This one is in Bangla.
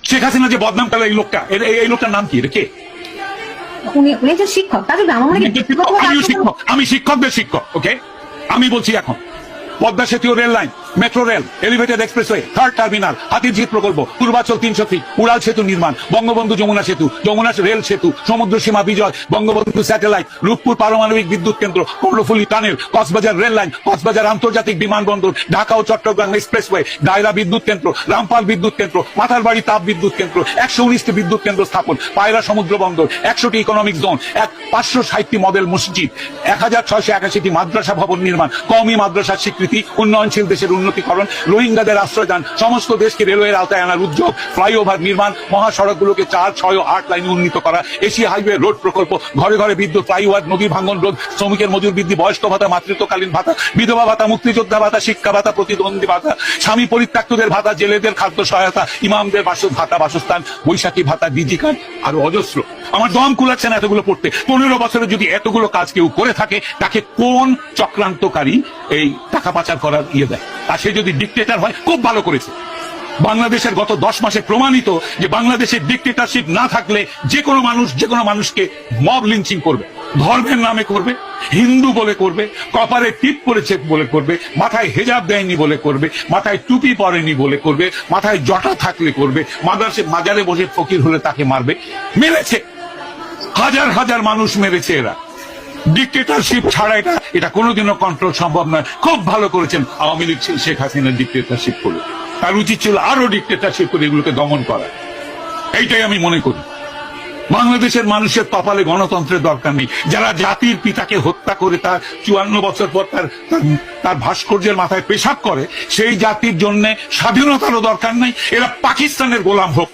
শেখ হাসিনা যে বদনাম করলো এই লোকটা, এই লোকটার নাম কি? কে? উনি একজন শিক্ষক। তাহলে আমার মনে হয় শিক্ষক, আমি শিক্ষকদের শিক্ষক। ওকে, আমি বলছি এখন পদ্মা সেতু rail line, metro rail, elevated expressway, third terminal, Hatirjheel প্রকল্প, পূর্বাচল 300 ফিট, উড়াল সেতু নির্মাণ, বঙ্গবন্ধু যমুনা সেতু, যমুনা রেল সেতু, সমুদ্র সীমা বিজয়, বঙ্গবন্ধু স্যাটেলাইট, রূপপুর পারমাণবিক বিদ্যুৎ কেন্দ্র, Karnaphuli tunnel, Cox's Bazar rail line, Cox's Bazar আন্তর্জাতিক বিমানবন্দর, ঢাকা ও চট্টগ্রাম এক্সপ্রেসওয়ে, দায়রা বিদ্যুৎ কেন্দ্র, রামপাল বিদ্যুৎ কেন্দ্র, মাথারবাড়ি তাপ বিদ্যুৎ কেন্দ্র, 119টি বিদ্যুৎ কেন্দ্র স্থাপন, পায়রা সমুদ্র বন্দর, 100টি ইকোনমিক জোন, 560টি মডেল মসজিদ, 1681টি মাদ্রাসা ভবন নির্মাণ, কওমি মাদ্রাসার স্বীকৃতি, উন্নয়নশীল দেশের উন্নতিকরণ, রোহিঙ্গাদের আশ্রয় দান, সমস্ত দেশকে রেলওয়ের আওতায় আনার উদ্যোগ, ফ্লাইওভার নির্মাণ, মহাসড়কগুলোকে 4, 6 ও 8 লাইনে উন্নীত করা, এশিয়া হাইওয়ে রোড প্রকল্প, ঘরে ঘরে বিদ্যুৎ, ফ্লাইওভার, নদী ভাঙ্গন রোধ, শ্রমিকের মজুর বৃদ্ধি, বয়স্ক ভাতা, মাতৃত্বকালীন ভাতা, বিধবা ভাতা, মুক্তিযোদ্ধা ভাতা, শিক্ষা ভাতা, প্রতিদ্বন্দ্বী ভাতা, স্বামী পরিত্যক্তদের ভাতা, জেলেদের খাদ্য সহায়তা, ইমামদের ভাতা, বাসস্থান, বৈশাখী ভাতা, ডিজি কার্ড, আরো অজস্র। আমার দম কুলাচ্ছে না এতগুলো পড়তে। 15 বছরে যদি এতগুলো কাজ কেউ করে থাকে, তাকে কোন চক্রান্তকারী এই টাকা পাচার করার দেয়? আর সে যদি ডিক্টেটর হয়, খুব ভালো করেছে। বাংলাদেশের গত 10 মাসে প্রমাণিত যে বাংলাদেশের ডিক্টেটরশিপ না থাকলে যে কোনো মানুষ যে কোনো মানুষকে মব লিঞ্চিং করবে, ধর্মের নামে করবে, হিন্দু বলে করবে, কপালে টিপ পরেছে বলে করবে, মাথায় হেজাব দেয়নি বলে করবে, মাথায় টুপি পরেনি বলে করবে, মাথায় জটা থাকলে করবে, মাজারে বসে ফকির হলে তাকে মারবে। মেরেছে, হাজার হাজার মানুষ মেরেছে এরা। ডিক্টেটরশিপ ছাড়া এটা কোনোদিনও কন্ট্রোল সম্ভব নয়। খুব ভালো করেছেন আওয়ামী লীগ শেখ হাসিনার ডিক্টেটরশিপ করে। তার উচিত ছিল আরো ডিক্টেটরশিপ করে এগুলোকে দমন করা। এইটাই আমি মনে করি। বাংলাদেশের মানুষের কপালে গণতন্ত্রের দরকার নেই। যারা জাতির পিতাকে হত্যা করে তার 54 বছর পর তার ভাস্কর্যের মাথায় পেশাব করে, সেই জাতির জন্য স্বাধীনতারও দরকার নাই। এরা পাকিস্তানের গোলাম হোক।